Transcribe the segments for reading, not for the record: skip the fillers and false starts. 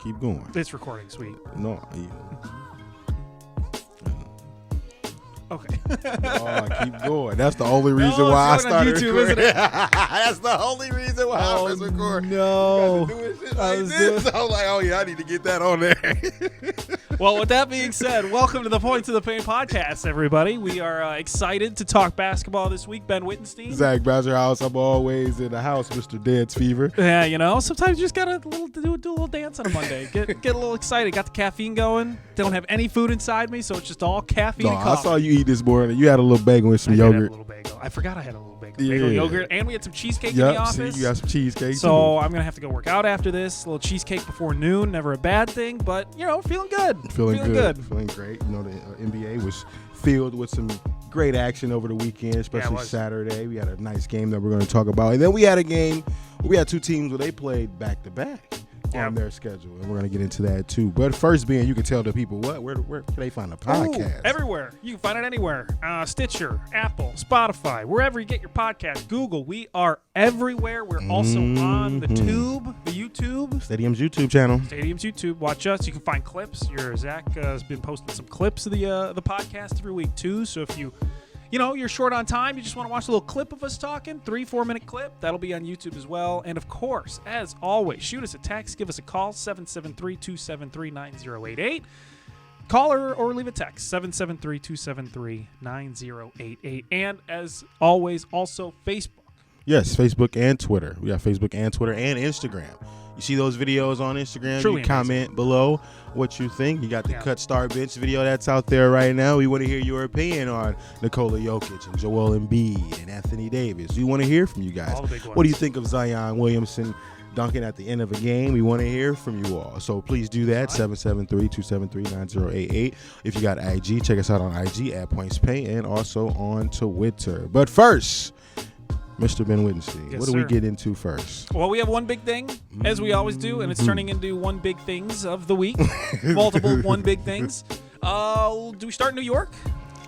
Keep going. It's recording, sweet. No. Okay. Oh, keep going. That's the only reason why I started YouTube, recording. isn't it? That's the only reason why I was recording. No. Doing shit like this. I was like, oh yeah, I need to get that on there. Well, with that being said, welcome to the Point to the Pain podcast, everybody. We are excited to talk basketball this week. Ben Wittenstein. Zach Bowserhouse. I'm always in the house, Mr. Dance Fever. Yeah, you know, sometimes you just gotta do a little dance on a Monday. Get a little excited. Got the caffeine going. Don't have any food inside me, so it's just all caffeine and coffee. I saw you eat this morning. You had a little bagel with some yogurt. I had a little bagel. I forgot I had a little bagel. Bagel yogurt, and we had some cheesecake in the office. See, you got some cheesecake. So I'm gonna have to go work out after this. A little cheesecake before noon, never a bad thing. But you know, feeling good. Feeling great. You know, the NBA was filled with some great action over the weekend, especially Saturday. We had a nice game that we're going to talk about, and then we had a game. We had two teams where they played back to back on their schedule, and we're going to get into that too. But first, Ben, you can tell the people where can they find the podcast? Everywhere. You can find it anywhere. Stitcher, Apple, Spotify, wherever you get your podcast. Google. We are everywhere. We're also on the YouTube. Stadium's YouTube channel. Stadium's YouTube. Watch us. You can find clips. Zach has been posting some clips of the podcast every week too. So if you're short on time, you just want to watch a little clip of us talking, 3-4 minute clip, that'll be on YouTube as well. And of course, as always, shoot us a text, give us a call, 773-273-9088. Call or leave a text, 773-273-9088. And as always, also Facebook. Yes, Facebook and Twitter. We got Facebook and Twitter and Instagram. You see those videos on Instagram? Truly you comment below what you think. You got the Cut Star Bench video that's out there right now. We want to hear your opinion on Nikola Jokic and Joel Embiid and Anthony Davis. We want to hear from you guys. All the big ones. What do you think of Zion Williamson dunking at the end of a game? We want to hear from you all. So please do that, 773-273-9088. If you got IG, check us out on IG at PointsPay and also on Twitter. But first, Mr. Ben Wittenstein, what do we get into first? Well, we have one big thing, as we always do, and it's turning into one big things of the week. Multiple one big things. Do we start in New York?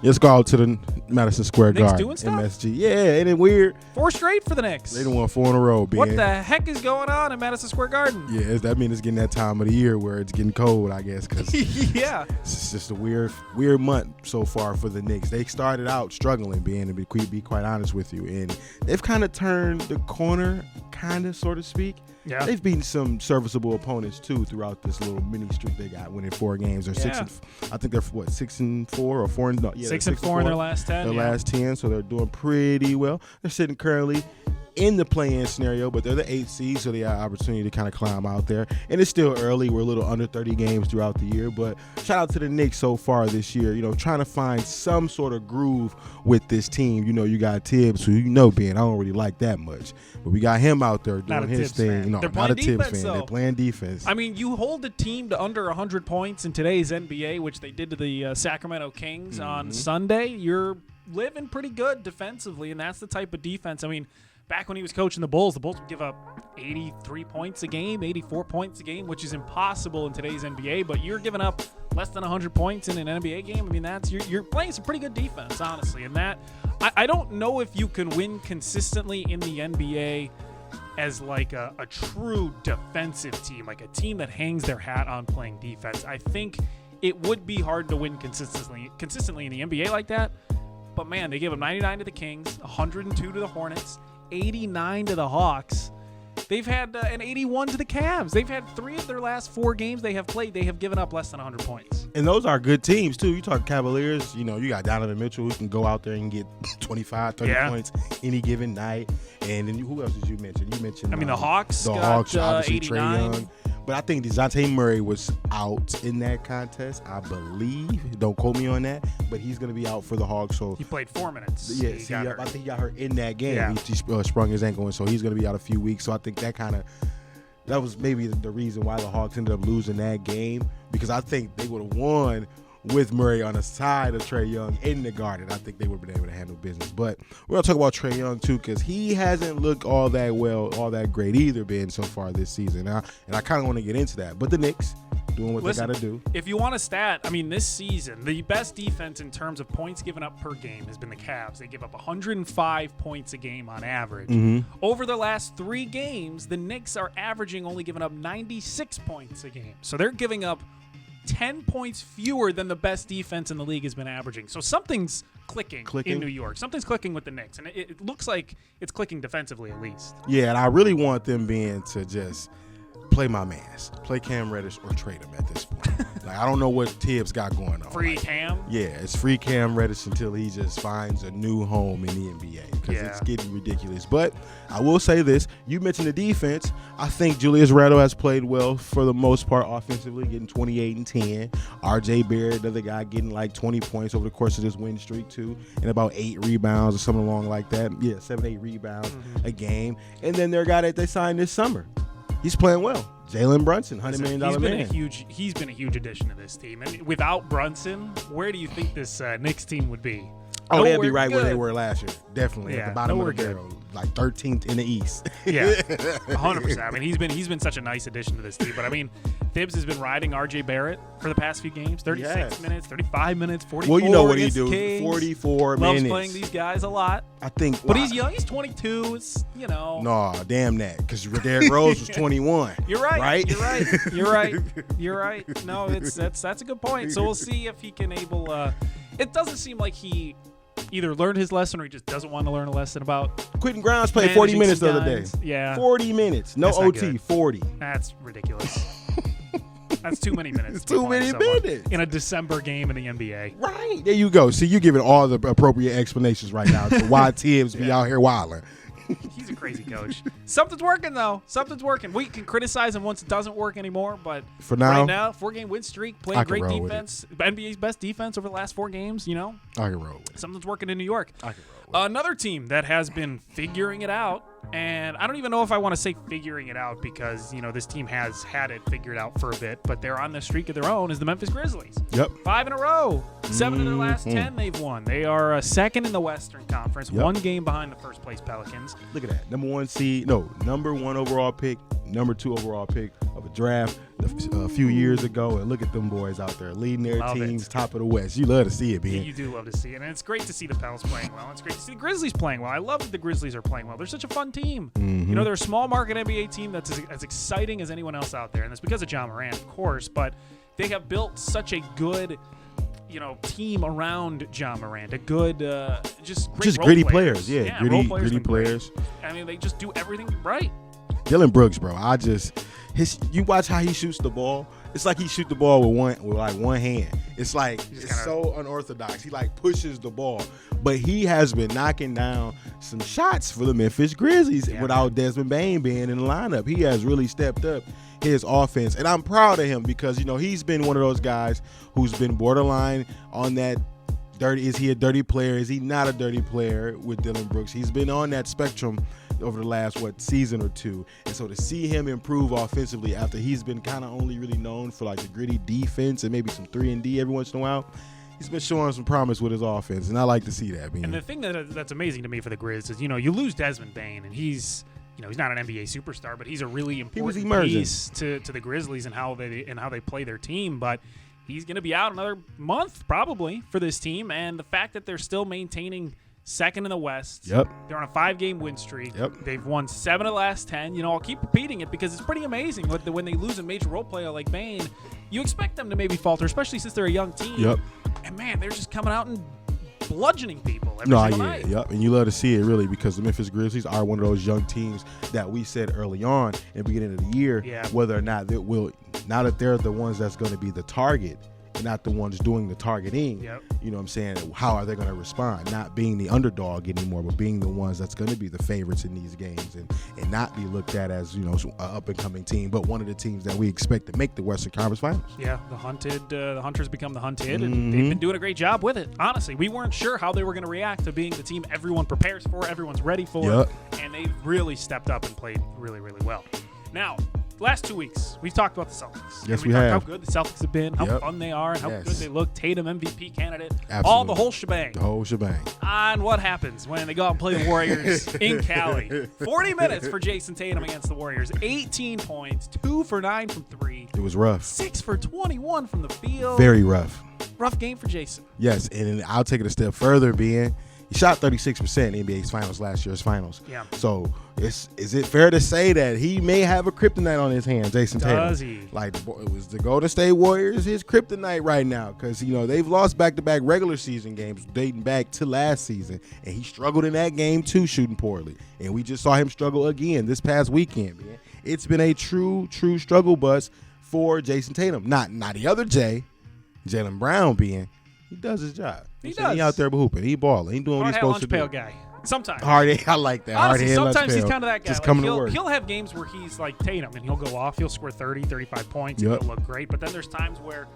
Let's go out to the Madison Square Garden. Doing stuff? MSG. Yeah, ain't it weird? 4 straight for the Knicks. They done won 4 in a row, Ben. What the heck is going on in Madison Square Garden? Yeah, that means it's getting that time of the year where it's getting cold, I guess. Cause yeah. It's just a weird month so far for the Knicks. They started out struggling, Ben, to be quite honest with you. And they've kind of turned the corner, so to speak. Yeah. They've beaten some serviceable opponents too throughout this little mini streak they got, winning 4 games. They're 6 and I think they're 6-4 or 4 and 6-4 in their last 10. Last 10, so they're doing pretty well. They're sitting currently in the play-in scenario, but they're the 8th seed, so they have opportunity to kind of climb out there. And it's still early. We're a little under 30 games throughout the year, but shout out to the Knicks so far this year, trying to find some sort of groove with this team. You got Tibbs, who Ben, I don't really like that much, but we got him out there doing his thing. They're not a Tibbs defense, fan. They're playing defense. I mean, you hold a team to under 100 points in today's NBA, which they did to the Sacramento Kings on Sunday. You're living pretty good defensively, and that's the type of defense. I mean, back when he was coaching the Bulls would give up 83 points a game, 84 points a game, which is impossible in today's NBA. But you're giving up less than 100 points in an NBA game. I mean, you're playing some pretty good defense, honestly. And that I don't know if you can win consistently in the NBA as like a true defensive team, like a team that hangs their hat on playing defense. I think it would be hard to win consistently in the NBA like that. But man, they gave up 99 to the Kings, 102 to the Hornets, 89 to the Hawks. They've had an 81 to the Cavs. They've had 3 of their last 4 games they have played. They have given up less than 100 points. And those are good teams, too. You talk Cavaliers, you got Donovan Mitchell who can go out there and get 25, 30 points any given night. And then who else did you mention? You mentioned the Hawks. The Hawks, obviously, Trae Young. But I think DeJounte Murray was out in that contest, I believe. Don't quote me on that, but he's going to be out for the Hawks. So he played 4 minutes. Yeah, I think he got hurt in that game. Yeah. He sprung his ankle, and so he's going to be out a few weeks. So I think that was maybe the reason why the Hawks ended up losing that game, because I think they would have won with Murray on the side of Trae Young in the Garden. I think they would have been able to handle business. But we're going to talk about Trae Young, too, because he hasn't looked all that great either, Ben, so far this season. And I kind of want to get into that. But the Knicks doing what they got to do. If you want a stat, I mean, this season, the best defense in terms of points given up per game has been the Cavs. They give up 105 points a game on average. Over the last 3 games, the Knicks are averaging only giving up 96 points a game. So they're giving up 10 points fewer than the best defense in the league has been averaging. So something's clicking in New York. Something's clicking with the Knicks, and it looks like it's clicking defensively at least. Yeah, and I really want them being to just play my mans, play Cam Reddish or trade him at this point. Like, I don't know what Tibbs got going on. Free Cam? Yeah, it's free Cam Reddish until he just finds a new home in the NBA because it's getting ridiculous. But I will say this. You mentioned the defense. I think Julius Randle has played well for the most part offensively, getting 28 and 10. RJ Barrett, another guy, getting like 20 points over the course of this win streak too, and about 8 rebounds or something along like that. Yeah, 7-8 rebounds a game. And then their guy that they signed this summer, he's playing well. Jalen Brunson, $100 million man. He's been a huge addition to this team. And without Brunson, where do you think this Knicks team would be? Oh, they'd be right where they were last year. Definitely at the bottom of the barrel, like 13th in the East. Yeah, 100%. I mean, he's been such a nice addition to this team. But I mean, Thibs has been riding RJ Barrett for the past few games. 36 minutes, 35 minutes, 44. Well, you know what he do. Kings. 44 Loves minutes. playing these guys a lot. I think. But he's young. He's 22. It's, you know. No, damn that. Because Derrick Rose was 21. You're right. Right? You're right. You're right. You're right. No, that's a good point. So we'll see if he can able. It doesn't seem like he either learned his lesson or he just doesn't want to learn a lesson about Quentin Grimes played 40 minutes the other day. Yeah. 40 minutes. No OT, 40. That's ridiculous. That's too many minutes. It's too many minutes. In a December game in the NBA. Right. There you go. See, you're giving all the appropriate explanations right now to why Tibbs be out here wilding. He's a crazy coach. Something's working, though. Something's working. We can criticize him once it doesn't work anymore, but for now, right now, 4-game win streak, playing great defense, NBA's best defense over the last 4 games, you know? I can roll with it. Something's working in New York. I can roll with it. Another team that has been figuring it out, and I don't even know if I want to say figuring it out because, you know, this team has had it figured out for a bit, but they're on the streak of their own, is the Memphis Grizzlies. Yep. 5 in a row. 7 of their last 10 they've won. They are second in the Western Conference, 1 game behind the first place Pelicans. Look at that. Number 1 overall pick, number 2 overall pick of a draft a few years ago, and look at them boys out there leading their teams, top of the West. You love to see it, man. Yeah, you do love to see it, and it's great to see the Pels playing well. It's great to see the Grizzlies playing well. I love that the Grizzlies are playing well. They're such a fun team. You know, they're a small market NBA team that's as exciting as anyone else out there, and it's because of Ja Morant, of course, but they have built such a good, you know, team around Ja Morant. A good, just gritty players. Yeah, gritty players. I mean, they just do everything right. Dylan Brooks, bro. You watch how he shoots the ball. It's like he shoot the ball with one hand. It's like it's so unorthodox. He like pushes the ball, but he has been knocking down some shots for the Memphis Grizzlies without Desmond Bane being in the lineup. He has really stepped up his offense, and I'm proud of him because, you know, he's been one of those guys who's been borderline on that dirty. Is he a dirty player? Is he not a dirty player with Dylan Brooks? He's been on that spectrum over the last season or two, and so to see him improve offensively after he's been kind of only really known for like the gritty defense and maybe some 3-and-D every once in a while, he's been showing some promise with his offense, and I like to see that, man. And the thing that's amazing to me for the Grizz is, you know, you lose Desmond Bane, and he's not an NBA superstar, but he's a really important piece to the Grizzlies and how they play their team. But he's going to be out another month probably for this team, and the fact that they're still maintaining second in the West. Yep. They're on a 5-game win streak. Yep. They've won 7 of the last 10. You know, I'll keep repeating it because it's pretty amazing. When they lose a major role player like Bane, you expect them to maybe falter, especially since they're a young team. Yep. And man, they're just coming out and bludgeoning people every single night. Yep. And you love to see it, really, because the Memphis Grizzlies are one of those young teams that we said early on in the beginning of the year, whether or not now that they're the ones that's going to be the target, not the ones doing the targeting. Yep. You know what I'm saying? How are they going to respond? Not being the underdog anymore, but being the ones that's going to be the favorites in these games and not be looked at as, you know, an up-and-coming team, but one of the teams that we expect to make the Western Conference Finals. Yeah, the Hunters become the hunted, and they've been doing a great job with it. Honestly, we weren't sure how they were going to react to being the team everyone prepares for, everyone's ready for, and they've really stepped up and played really, really well. Now, last 2 weeks, we've talked about the Celtics. Yes, we have. How good the Celtics have been, how fun they are, and how good they look. Tatum MVP candidate. Absolutely. All the whole shebang. The whole shebang. And what happens when they go out and play the Warriors in Cali? 40 minutes for Jayson Tatum against the Warriors. 18 points, 2 for 9 from 3. It was rough. 6 for 21 from the field. Very rough. Rough game for Jayson. Yes, and I'll take it a step further, being he shot 36% in NBA's finals last year's finals. Yeah. So is it fair to say that he may have a kryptonite on his hands, Jayson Tatum? Does he? Like, it was the Golden State Warriors, his kryptonite right now, because they've lost back-to-back regular season games dating back to last season, and he struggled in that game too, shooting poorly. And we just saw him struggle again this past weekend, man. It's been a true struggle bus for Jayson Tatum. Not the other Jaylen Brown being. He does his job. He does. He out there hooping. He balling. He doing what he's supposed to do. Lunch pail guy. Sometimes. I like that. Honestly, sometimes he's kind of that guy. Just Like, coming to work. He'll have games where he's like Tatum, and he'll go off. He'll score 30, 35 points, and he'll look great. But then there's times where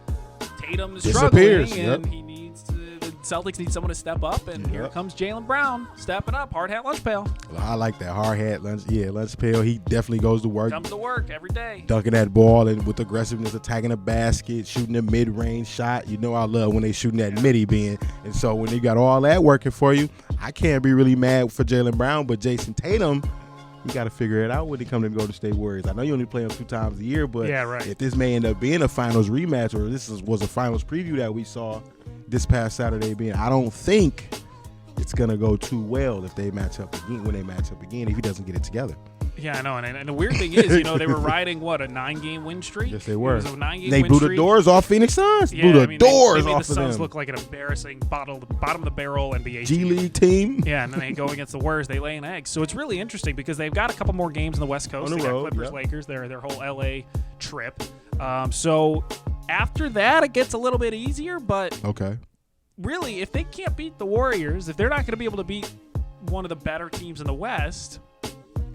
Tatum is struggling, and he needs the Celtics need someone to step up, and here comes Jaylen Brown stepping up. Hard hat, lunch pail. Well, I like that. Hard hat, lunch pail. He definitely goes to work. Comes to work every day. Dunking that ball and with aggressiveness, attacking the basket, shooting a mid-range shot. I love when they shooting that midi being. And so when you got all that working for you, I can't be really mad for Jaylen Brown, but Jayson Tatum, you got to figure it out when they come to Golden State Warriors. I know you only play them 2 times a year, but if this may end up being a finals rematch, or was a finals preview that we saw this past Saturday I don't think it's going to go too well if they match up again, if he doesn't get it together. Yeah, I know. And the weird thing is, they were riding, a 9-game win streak? Yes, they were. It was a 9-game They win blew streak. the doors off Phoenix Suns. Yeah, blew the doors they made off the of them. Suns look like an embarrassing bottom of the barrel NBA G team. League team. Yeah, and then they go against the Warriors. They lay an egg. So it's really interesting because they've got a couple more games on the West Coast. They got Clippers, Lakers, their whole LA trip. So after that, it gets a little bit easier. But really, if they can't beat the Warriors, if they're not going to be able to beat one of the better teams in the West,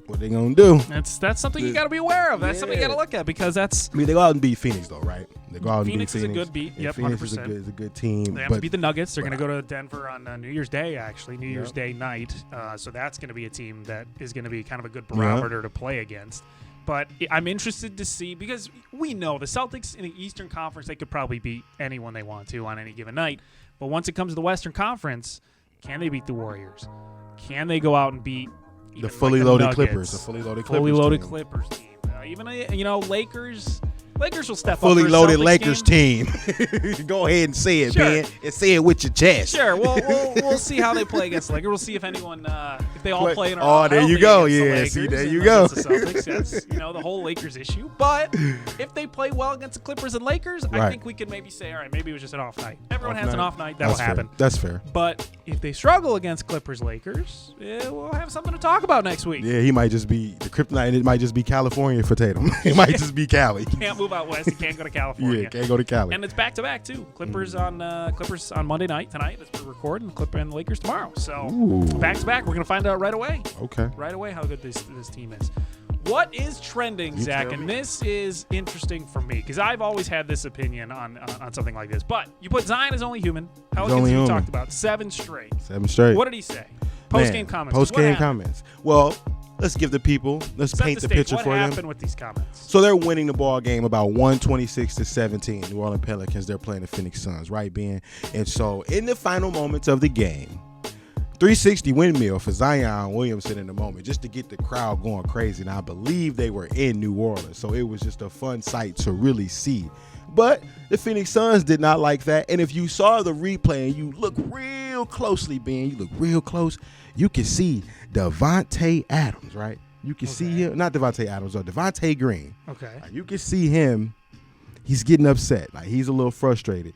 what they gonna do? That's something you got to be aware of. That's something you got to look at because that's. I mean, they go out and beat Phoenix though, right? They go out and beat Phoenix is a good beat. Yep, Phoenix 100%. is a good team. They have to beat the Nuggets. They're going to go to Denver on New Year's Day, actually, New Year's Day night. So that's going to be a team that is going to be kind of a good barometer to play against. But I'm interested to see because we know the Celtics in the Eastern Conference, they could probably beat anyone they want to on any given night. But once it comes to the Western Conference, can they beat the Warriors? Can they go out and beat the fully loaded Nuggets, Clippers? The fully loaded Clippers team. Even Lakers. Lakers will step up. Fully loaded Celtics Lakers game. team. Go ahead and say it, man. And say it with your chest. Sure. We'll see how they play against the Lakers. We'll see if anyone, if they all play in a row. Oh, there you go. Yeah, see, there you go. The Celtics. That's the whole Lakers issue. But if they play well against the Clippers and Lakers, I think we can maybe say, all right, maybe it was just an off night. Everyone has an off night. That will happen. That's fair. But if they struggle against Clippers, Lakers, we'll have something to talk about next week. Yeah, he might just be the Kryptonite, and it might just be California for Tatum. It might just be Cali. Can't move out west. He can't go to California. Yeah, can't go to Cali. And it's back to back too. Clippers on Monday night tonight as we record, and the Lakers tomorrow. So back to back. We're gonna find out right away. Okay. Right away how good this team is. What is trending, Zach? And this is interesting for me because I've always had this opinion on something like this. But you put Zion as only human. Pelicans we talked about 7 straight. 7 straight. What did he say? Post-game comments. Post-game comments. Well, let's give the people. Let's paint the picture for them. What happened with these comments? So they're winning the ball game about 126-17. New Orleans Pelicans. They're playing the Phoenix Suns, right, Ben? And so in the final moments of the game, 360 windmill for Zion Williamson in the moment, just to get the crowd going crazy. And I believe they were in New Orleans, so it was just a fun sight to really see. But the Phoenix Suns did not like that. And if you saw the replay and you look real closely, Ben, you look real close, you can see Devontae Adams, right? You can see him, not Devontae Adams, or Devontae Green. Okay. You can see him. He's getting upset. Like, he's a little frustrated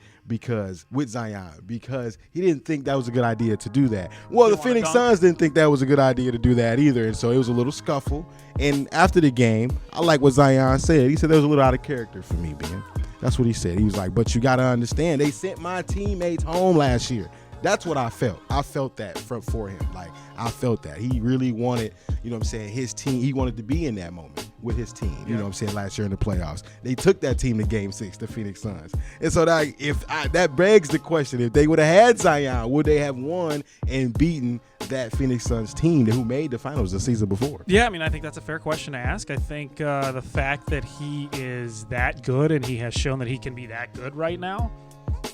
with Zion because he didn't think that was a good idea to do that. Well, the Phoenix Suns didn't think that was a good idea to do that either, and so it was a little scuffle. And after the game, I like what Zion said. He said that was a little out of character for me, Ben. That's what he said. He was like, but you got to understand, they sent my teammates home last year. That's what I felt. I felt that for him. Like, I felt that. He really wanted, his team. He wanted to be in that moment with his team, last year in the playoffs. They took that team to Game 6, the Phoenix Suns. And so that begs the question, if they would have had Zion, would they have won and beaten that Phoenix Suns team who made the finals the season before? Yeah, I think that's a fair question to ask. I think the fact that he is that good and he has shown that he can be that good right now,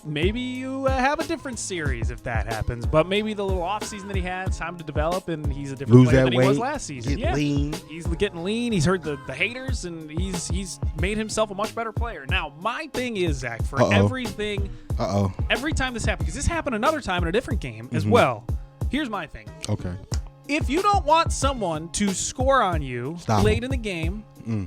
maybe you have a different series if that happens. But maybe the little offseason that he had, it's time to develop, and he's a different player than he was last season. Get lean. He's getting lean. He's heard the haters, and he's made himself a much better player. Now, my thing is, Zach, for everything, every time this happens, because this happened another time in a different game as well. Here's my thing. Okay. If you don't want someone to score on you late in the game,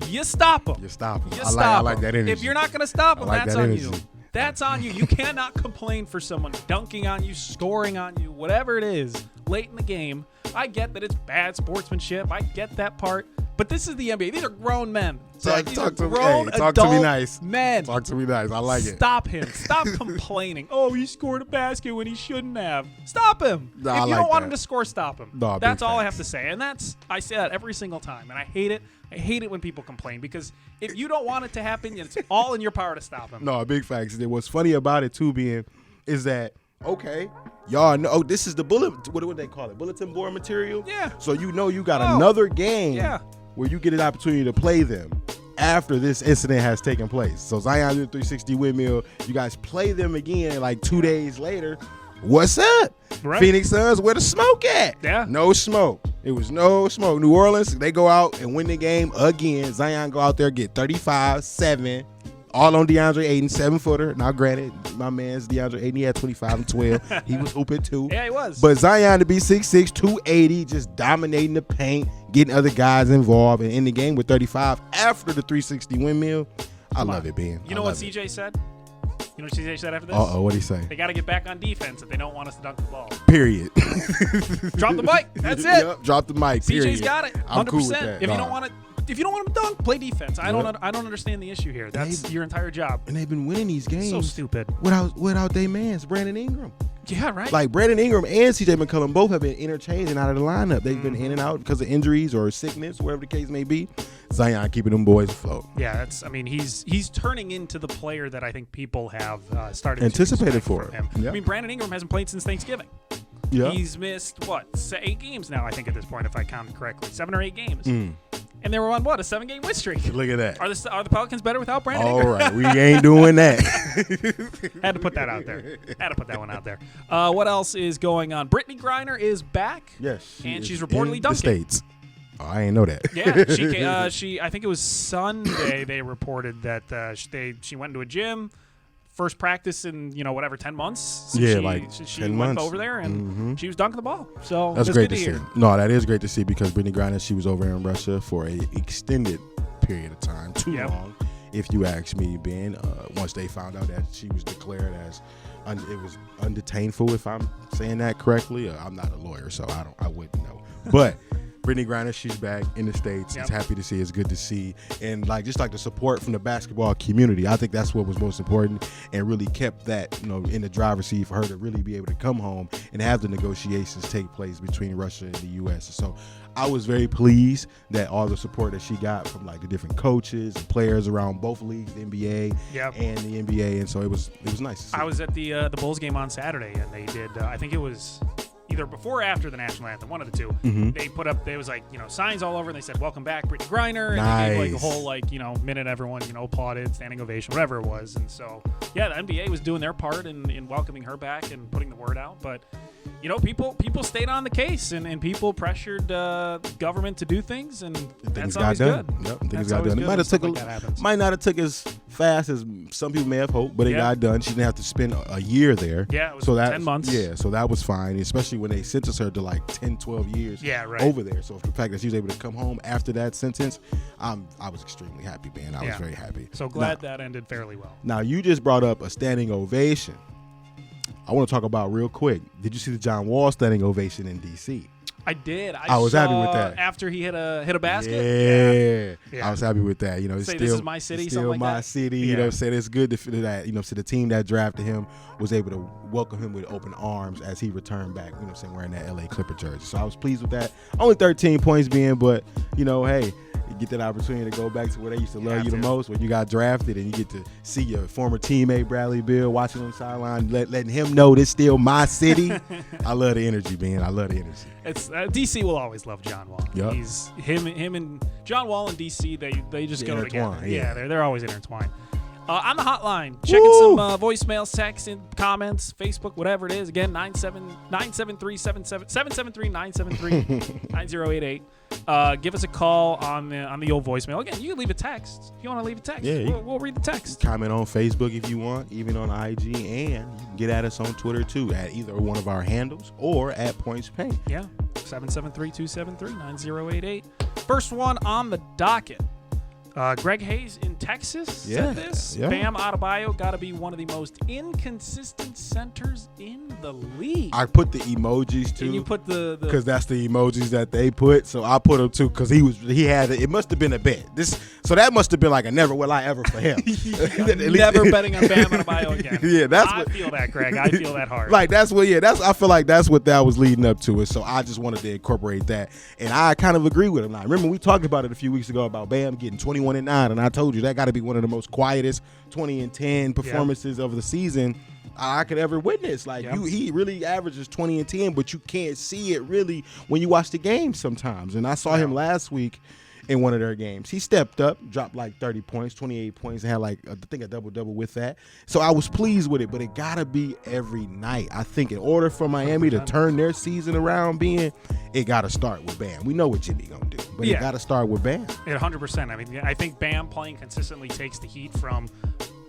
you stop them. You stop them. I like that energy. If you're not going to stop them, that's on you. energy. That's on you. You cannot complain for someone dunking on you, scoring on you, whatever it is, late in the game. I get that it's bad sportsmanship. I get that part. But this is the NBA. These are grown men. Talk to me nice. Men. Talk to me nice. I like it. Stop him. Stop complaining. Oh, he scored a basket when he shouldn't have. Stop him. No, if you don't want him to score, stop him. No, that's all I have to say. And I say that every single time. And I hate it. I hate it when people complain because if you don't want it to happen, it's all in your power to stop him. No, big facts. What's funny about it too, is that y'all know this is the what do they call it? Bulletin board material. Yeah. So you got another game where you get an opportunity to play them after this incident has taken place. So Zion did a 360 windmill. You guys play them again like 2 days later. What's up? Right. Phoenix Suns, where the smoke at? Yeah. No smoke. It was no smoke. New Orleans, they go out and win the game again. Zion go out there, get 35, 7. All on DeAndre Ayton, 7-footer. Now, granted, my man's DeAndre Ayton, he had 25 and 12. He was hooping too. Yeah, he was. But Zion to be 6'6", 280, just dominating the paint, getting other guys involved, and in the game with 35 after the 360 windmill. I love it, Ben. You know what CJ said? You know what CJ said after this? What'd he say? They got to get back on defense if they don't want us to dunk the ball. Period. Drop the mic. That's it. Yep, drop the mic. Period. CJ's got it. 100%. I'm cool with that. If you don't want it. If you don't want him to dunk, play defense. I don't understand the issue here. That's your entire job. And they've been winning these games. So stupid. Without their mans, Brandon Ingram. Yeah, right. Like Brandon Ingram and CJ McCollum both have been interchanging out of the lineup. They've been in and out because of injuries or sickness, whatever the case may be. Zion keeping them boys afloat. Yeah, he's turning into the player that I think people have started anticipated to expect for him. Yep. I mean, Brandon Ingram hasn't played since Thanksgiving. Yeah. He's missed 8 games now, I think, at this point, if I counted correctly. 7 or 8 games. And they were on a 7-game win streak. Look at that. Are the Pelicans better without Brandon Ingram? All right, we ain't doing that. Had to put that out there. Had to put that one out there. What else is going on? Brittany Griner is back. Yes, and she's reportedly in dunking. the States. Oh, I ain't know that. Yeah, she. I think it was Sunday. They reported that she went into a gym. First practice in 10 months. She 10 went months. over there and she was dunking the ball. So that's great to see. hear. No, that is great to see because Brittany Griner, she was over in Russia for a extended period of time, too long, if you ask me, Ben. Once they found out that she was declared as it was undetainable, if I'm saying that correctly. I'm not a lawyer, so I wouldn't know, but. Brittany Griner, she's back in the States. It's happy to see. It's good to see. And just like the support from the basketball community, I think that's what was most important and really kept that, in the driver's seat for her to really be able to come home and have the negotiations take place between Russia and the U.S. So I was very pleased that all the support that she got from the different coaches and players around both leagues, the NBA and the NBA. And so it was nice to see. I was at the Bulls game on Saturday, and they did, I think it was either before or after the national anthem, one of the two. They put up, there was signs all over, and they said, "Welcome back, Brittany Griner," and they gave a whole minute, everyone applauded, standing ovation, whatever it was. And so the NBA was doing their part in welcoming her back and putting the word out. But people stayed on the case, and people pressured government to do things, and that's always good. Yep, things got done. It might not have took as fast as some people may have hoped, but it got done. She didn't have to spend a year there. Yeah, it was 10 months. Yeah, so that was fine, especially when they sentenced her to 10, 12 years over there. So the fact that she was able to come home after that sentence, I was extremely happy, man. I was very happy. So glad that ended fairly well. Now, you just brought up a standing ovation. I want to talk about real quick. Did you see the John Wall standing ovation in D.C.? I did. I was happy with that. After he hit a basket. Yeah. I was happy with that. It's this is my city. It's still like my that. city. You know what I'm saying? It's good to feel that. So the team that drafted him was able to welcome him with open arms as he returned back. You know what I'm saying? Wearing that LA Clipper jersey. So I was pleased with that. Only 13 points but hey. You get that opportunity to go back to where they used to love you the most, when you got drafted, and you get to see your former teammate Bradley Beal watching on the sideline, letting him know this still my city. I love the energy, man. I love the energy. It's DC will always love John Wall. Yep. He's him and John Wall and DC. They just go together. Yeah, they're always intertwined. On the hotline, checking some voicemails, texts, and comments, Facebook, whatever it is. Again, 773-973-988. Give us a call on the old voicemail. Again, you can leave a text. If you want to leave a text, we'll read the text. Comment on Facebook if you want, even on IG, and you can get at us on Twitter too at either one of our handles or at Points Paint. Yeah, 773-273-9088. First one on the docket. Greg Hayes in Texas said this. Yeah. Bam Adebayo got to be one of the most inconsistent centers in the league. I put the emojis too. And you put the because that's the emojis that they put. So I put them too because he had it must have been a bet. So that must have been like a never will I ever for him. Never betting on Bam Adebayo again. Yeah, I feel that, Greg. I feel that hard. Like I feel like that's what that was leading up to. And so I just wanted to incorporate that, and I kind of agree with him. Now, remember we talked about it a few weeks ago about Bam getting 21 and 9, and I told you that got to be one of the most quietest 20 and 10 performances of the season I could ever witness. He really averages 20 and 10, but you can't see it really when you watch the game sometimes. And I saw him last week in one of their games. He stepped up, dropped like 30 points, 28 points, and had I think a double-double with that. So I was pleased with it, but it got to be every night. I think in order for Miami 100%. To turn their season around, it got to start with Bam. We know what Jimmy going to do, but it got to start with Bam. 100%. I mean, I think Bam playing consistently takes the heat from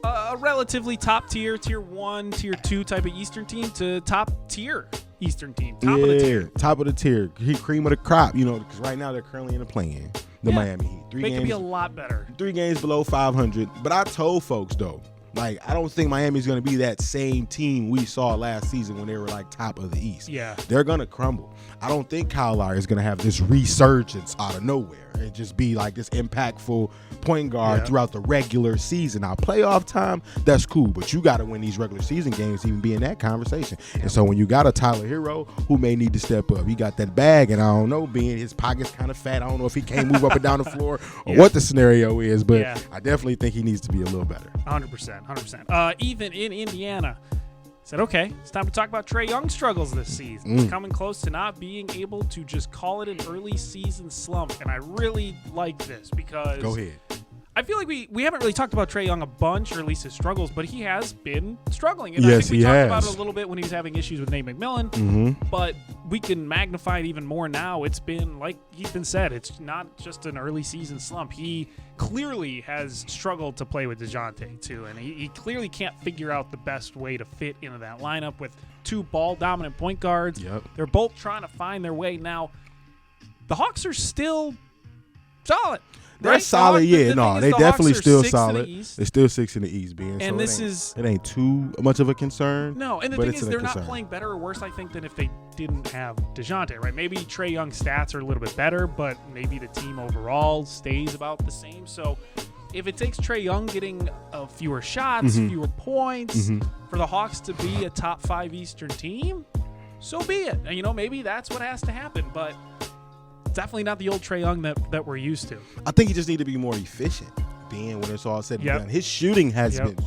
a relatively top tier, tier 1, tier 2 type of Eastern team to top tier Eastern team. Top of the tier. Top of the tier. Cream of the crop, because right now they're currently in the play-in. The Miami Heat. They could be a lot better. 3 games below 500. But I told folks, though, I don't think Miami's going to be that same team we saw last season when they were, top of the East. Yeah. They're going to crumble. I don't think Kyle Lowry is going to have this resurgence out of nowhere and just be this impactful point guard throughout the regular season. Now, playoff time, that's cool, but you got to win these regular season games to even be in that conversation. And so when you got a Tyler Hero who may need to step up, he got that bag, and I don't know, being his pocket's kind of fat. I don't know if he can't move up and down the floor or what the scenario is, but I definitely think he needs to be a little better. 100%. Even in Indiana, said, okay, it's time to talk about Trae Young's struggles this season. He's coming close to not being able to just call it an early season slump, and I really like this because go ahead. I feel like we haven't really talked about Trae Young a bunch, or at least his struggles, but he has been struggling. And I think we talked about it a little bit when he was having issues with Nate McMillan, but we can magnify it even more now. It's been, like Ethan said, it's not just an early season slump. He clearly has struggled to play with DeJounte, too, and he clearly can't figure out the best way to fit into that lineup with 2 ball-dominant point guards. Yep. They're both trying to find their way. Now, the Hawks are still solid. They're solid, they definitely still solid. They're still 6 in the East, Ben. And so it ain't too much of a concern. No, and the thing is, they're not playing better or worse, I think, than if they didn't have DeJounte, right? Maybe Trae Young's stats are a little bit better, but maybe the team overall stays about the same. So if it takes Trae Young getting fewer shots, fewer points for the Hawks to be a top 5 Eastern team, so be it. And, maybe that's what has to happen, but definitely not the old Trae Young that we're used to. I think he just need to be more efficient, when it's all said and done. His shooting has been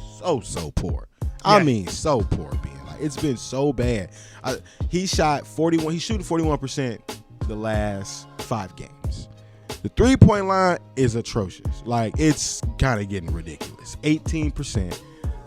so poor. I mean, so poor, it's been so bad. He shot 41. He's shooting 41% the last 5 games. The 3-point line is atrocious. It's kind of getting ridiculous. 18%.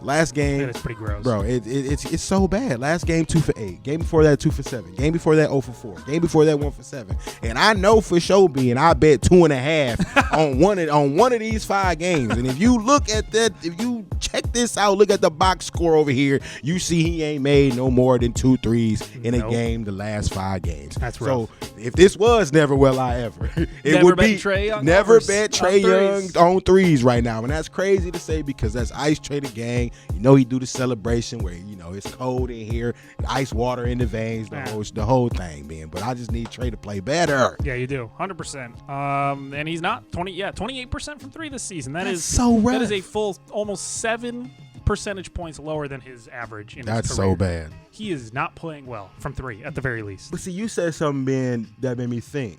Last game, it's pretty gross, bro. It's so bad. Last game 2 for 8. Game before that 2 for 7. Game before that 0 for 4. Game before that 1 for 7. And I know for sure, I bet 2.5 on one of these 5 games. And if you look at that, if you check this out, look at the box score over here. You see he ain't made no more than 2 threes in a game the last 5 games. That's rough. So if this was never will I ever, it would be Trae Young never bet Trae Young on threes right now, and that's crazy to say because that's Ice Trae the gang. He do the celebration where it's cold in here, ice water in the veins, the whole thing, man. But I just need Trae to play better. Yeah, you do, 100%. And he's not 28% from 3 this season. That's so rough. That is a full almost 7 percentage points lower than his average in his career. That's so bad. He is not playing well from 3 at the very least. But see, you said something, Ben, that made me think.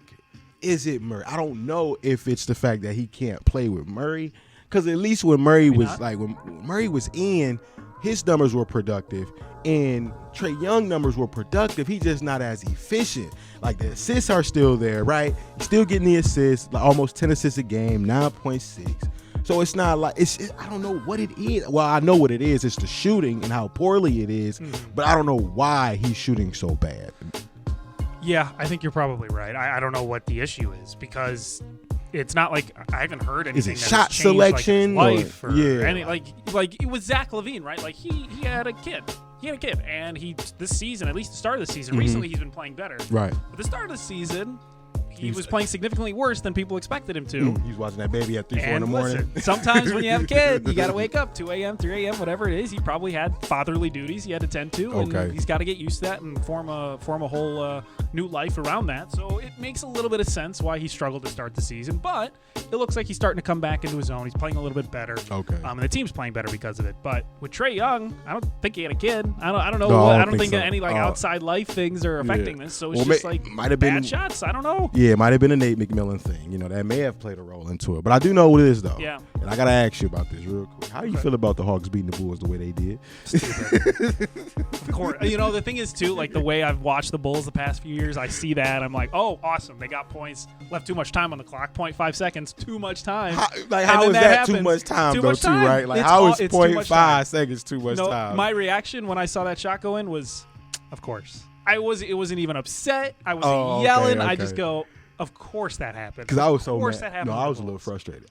Is it Murray? I don't know if it's the fact that he can't play with Murray. Because at least when Murray when Murray was in, his numbers were productive, and Trae Young numbers were productive. He's just not as efficient. The assists are still there, right? He's still getting the assists, almost 10 assists a game, 9.6. So it's not like I don't know what it is. Well, I know what it is. It's the shooting and how poorly it is, but I don't know why he's shooting so bad. Yeah, I think you're probably right. I don't know what the issue is because it's not like I haven't heard anything. Is it that shot has changed, selection? like, his life or yeah, any, like it was Zach LaVine, right? Like he had a kid. He had a kid, and this season, at least the start of the season, recently he's been playing better. Right. But the start of the season, he was playing significantly worse than people expected him to. He was watching that baby at 3, 4 in the morning. Listen, sometimes when you have a kid, you got to wake up 2 a.m., 3 a.m., whatever it is. He probably had fatherly duties he had to tend to, and he's got to get used to that and form a whole new life around that. So it makes a little bit of sense why he struggled to start the season, but it looks like he's starting to come back into his own. He's playing a little bit better. Okay. And the team's playing better because of it. But with Trae Young, I don't think he had a kid. I don't know. No, I don't think so. any outside life things are affecting this. So it's just might have been bad shots. I don't know. Yeah, it might have been a Nate McMillan thing. That may have played a role into it. But I do know what it is, though. Yeah. And I got to ask you about this real quick. How do you feel about the Hawks beating the Bulls the way they did? Stupid. Of course. The thing is, too, like the way I've watched the Bulls the past few years, I see that. I'm like, oh, awesome. They got points. Left too much time on the clock. 0.5 seconds. Too much time. How is that too much time, though, too, right? Like, how is 0.5 seconds too much time? My reaction when I saw that shot go in was, of course. It wasn't even upset. I wasn't yelling. Okay. I just go, of course that happened. Because I was so mad. That happened. No, I was a little frustrated.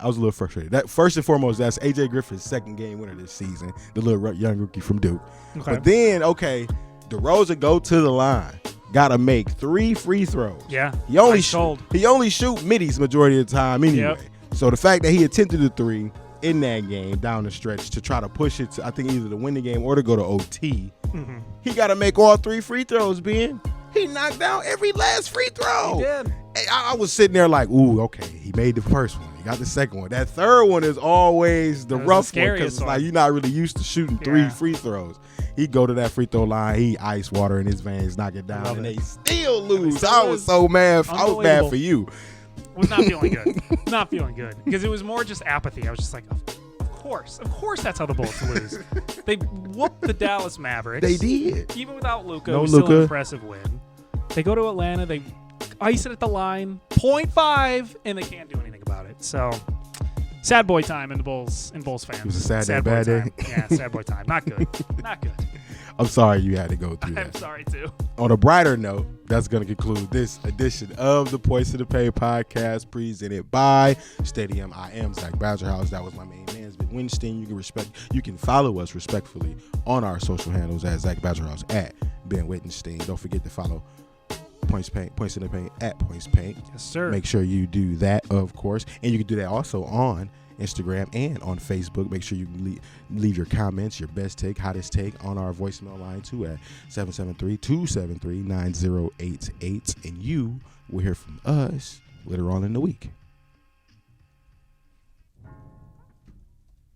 That first and foremost, that's AJ Griffin's second game winner this season, the little young rookie from Duke. Okay. But then, DeRozan go to the line. Got to make 3 free throws. Yeah. He only shoot middies majority of the time anyway. Yep. So the fact that he attempted the 3 in that game down the stretch to try to push it to, I think, either to win the game or to go to OT, he got to make all 3 free throws, Ben. He knocked down every last free throw. He did. I was sitting there like, ooh, okay, he made the first one. He got the second one. That third one is always the rough one because it's like you're not really used to shooting 3 free throws. He go to that free throw line, he ice water in his veins, knock it down, and they still lose. I was so mad. I was mad for you. Was not feeling good. Not feeling good because it was more just apathy. I was just like, of course that's how the Bulls lose. They whooped the Dallas Mavericks. They did. Even without Luka, it was still an impressive win. They go to Atlanta, they ice it at the line, 0.5, and they can't do anything about it. So sad boy time in Bulls fans. It was a sad bad day. Yeah, sad boy time. Not good. Not good. I'm sorry you had to go through that. I'm sorry too. On a brighter note, that's going to conclude this edition of the Points to the Pay podcast presented by Stadium. I am Zach Badgerhouse. That was my main man, Ben Winstein. You can follow us respectfully on our social handles at Zach Badgerhouse, at Ben Wittenstein. Don't forget to follow Points in the Paint at Points Paint. Yes, sir. Make sure you do that, of course. And you can do that also on Instagram and on Facebook. Make sure you leave your comments, your best take, hottest take on our voicemail line too at 773-273-9088. And you will hear from us later on in the week.